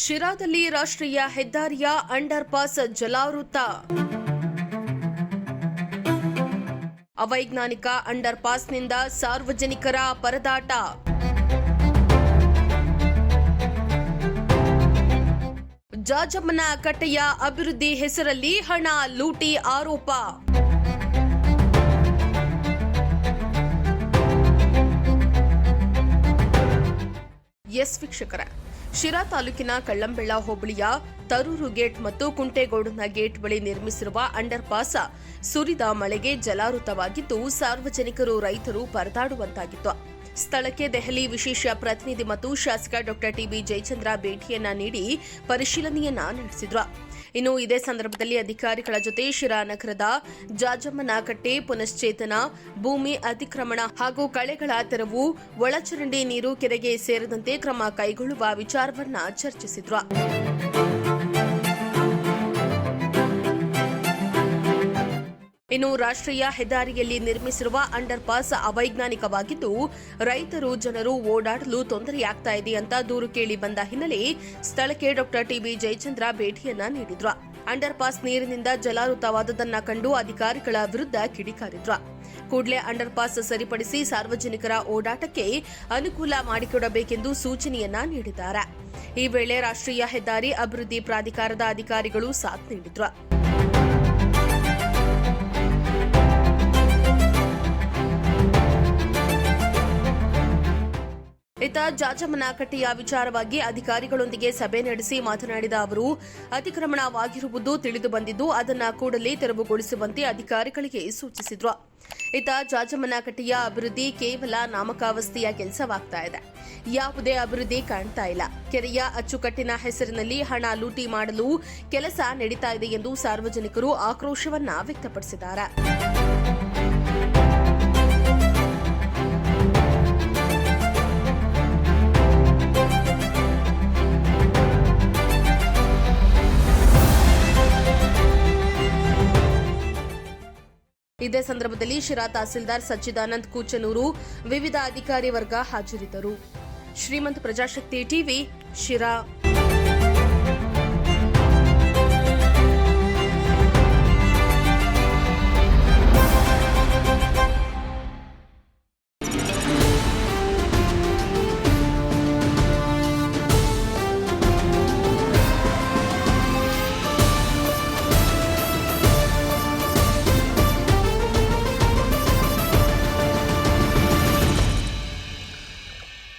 ಶಿರಾದಲ್ಲಿ ರಾಷ್ಟ್ರೀಯ ಹೆದ್ದಾರಿಯ under pass ಜಲಾವೃತ. ಅವೈಜ್ಞಾನಿಕ ಅಂಡರ್ ಪಾಸ್ನಿಂದ ಸಾರ್ವಜನಿಕರ ಪರದಾಟ. ಜಾಜಮ್ಮನಕಟ್ಟೆಯ ಅಭಿವೃದ್ಧಿ ಹೆಸರಲ್ಲಿ ಹಣ ಲೂಟಿ ಆರೋಪ. ಎಸ್ ವೀಕ್ಷಕರೇ, ಶಿರಾ ತಾಲೂಕಿನ ಕಳ್ಳಂಬೆಳ್ಳ ಹೋಬಳಿಯ ತರೂರು ಗೇಟ್ ಮತ್ತು ಕುಂಟೇಗೌಡನ ಗೇಟ್ ಬಳಿ ನಿರ್ಮಿಸಿರುವ ಅಂಡರ್ ಪಾಸ್ ಸುರಿದ ಮಳೆಗೆ ಜಲಾವೃತವಾಗಿದ್ದು ಸಾರ್ವಜನಿಕರು ರೈತರು ಪರದಾಡುವಂತಾಗಿತ್ತು. ಸ್ಥಳಕ್ಕೆ ದೆಹಲಿ ವಿಶೇಷ ಪ್ರತಿನಿಧಿ ಮತ್ತು ಶಾಸಕ ಡಾ ಟಿಬಿ ಜಯಚಂದ್ರ ಭೇಟಿಯನ್ನ ನೀಡಿ ಪರಿಶೀಲನೆಯನ್ನ ನಡೆಸಿದ್ರು. ಇನ್ನು ಇದೇ ಸಂದರ್ಭದಲ್ಲಿ ಅಧಿಕಾರಿಗಳ ಜೊತೆ ಶಿರಾ ನಗರದ ಜಾಜಮ್ಮನಕಟ್ಟೆ ಪುನಶ್ಚೇತನ, ಭೂಮಿ ಅತಿಕ್ರಮಣ ಹಾಗೂ ಕಳೆಗಳ ತೆರವು, ಒಳಚರಂಡಿ ನೀರು ಕೆರೆಗೆ ಸೇರದಂತೆ ಕ್ರಮ ಕೈಗೊಳ್ಳುವ ವಿಚಾರವನ್ನ ಚರ್ಚಿಸಿದ್ರು. ಇನ್ನು ರಾಷ್ಟ್ರೀಯ ಹೆದ್ದಾರಿಯಲ್ಲಿ ನಿರ್ಮಿಸಿರುವ ಅಂಡರ್ ಪಾಸ್ ಅವೈಜ್ಞಾನಿಕವಾಗಿದ್ದು ರೈತರು ಜನರು ಓಡಾಡಲು ತೊಂದರೆಯಾಗ್ತಾ ಇದೆ ಅಂತ ದೂರು ಕೇಳಿ ಬಂದ ಹಿನ್ನೆಲೆ ಸ್ಥಳಕ್ಕೆ ಡಾ ಟಿಬಿ ಜಯಚಂದ್ರ ಭೇಟಿಯನ್ನ ನೀಡಿದ್ರು. ಅಂಡರ್ ಪಾಸ್ ನೀರಿನಿಂದ ಜಲಾವೃತವಾದದನ್ನ ಕಂಡು ಅಧಿಕಾರಿಗಳ ವಿರುದ್ಧ ಕಿಡಿಕಾರಿದ್ರು. ಕೂಡಲೇ ಅಂಡರ್ ಪಾಸ್ ಸರಿಪಡಿಸಿ ಸಾರ್ವಜನಿಕರ ಓಡಾಟಕ್ಕೆ ಅನುಕೂಲ ಮಾಡಿಕೊಡಬೇಕೆಂದು ಸೂಚನೆಯನ್ನ ನೀಡಿದ್ದಾರೆ. ಈ ವೇಳೆ ರಾಷ್ಟ್ರೀಯ ಹೆದ್ದಾರಿ ಅಭಿವೃದ್ಧಿ ಪ್ರಾಧಿಕಾರದ ಅಧಿಕಾರಿಗಳು ಸಾಥ್ ನೀಡಿದ್ರು. ಇತ್ತ ಜಾಜಮ್ಮನಕಟ್ಟೆಯ ವಿಚಾರವಾಗಿ ಅಧಿಕಾರಿಗಳೊಂದಿಗೆ ಸಭೆ ನಡೆಸಿ ಮಾತನಾಡಿದ ಅವರು, ಅತಿಕ್ರಮಣವಾಗಿರುವುದು ತಿಳಿದು ಬಂದಿದ್ದು ಅದನ್ನು ಕೂಡಲೇ ತೆರವುಗೊಳಿಸುವಂತೆ ಅಧಿಕಾರಿಗಳಿಗೆ ಸೂಚಿಸಿದ್ರು. ಇತ್ತ ಜಾಜಮ್ಮನಕಟ್ಟೆಯ ಅಭಿವೃದ್ಧಿ ಕೇವಲ ನಾಮಕಾವಸ್ಥೆಯ ಕೆಲಸವಾಗ್ತಾ ಇದೆ. ಯಾವುದೇ ಅಭಿವೃದ್ಧಿ ಕಾಣ್ತಾ ಇಲ್ಲ. ಕೆರೆಯ ಅಚ್ಚುಕಟ್ಟಿನ ಹೆಸರಿನಲ್ಲಿ ಹಣ ಲೂಟಿ ಮಾಡಲು ಕೆಲಸ ನಡೀತಾ ಇದೆ ಎಂದು ಸಾರ್ವಜನಿಕರು ಆಕ್ರೋಶವನ್ನ ವ್ಯಕ್ತಪಡಿಸಿದ್ದಾರೆ. ಇದೇ ಸಂದರ್ಭದಲ್ಲಿ ಶಿರಾ ತಹಸೀಲ್ದಾರ್ ಸಚ್ಚಿದಾನಂದ್ ಕೂಚನೂರು, ವಿವಿಧ ಅಧಿಕಾರಿ ವರ್ಗ ಹಾಜರಿದ್ದರು. ಶ್ರೀಮಂತ ಪ್ರಜಾಶಕ್ತಿ ಟಿವಿ, ಶಿರಾ.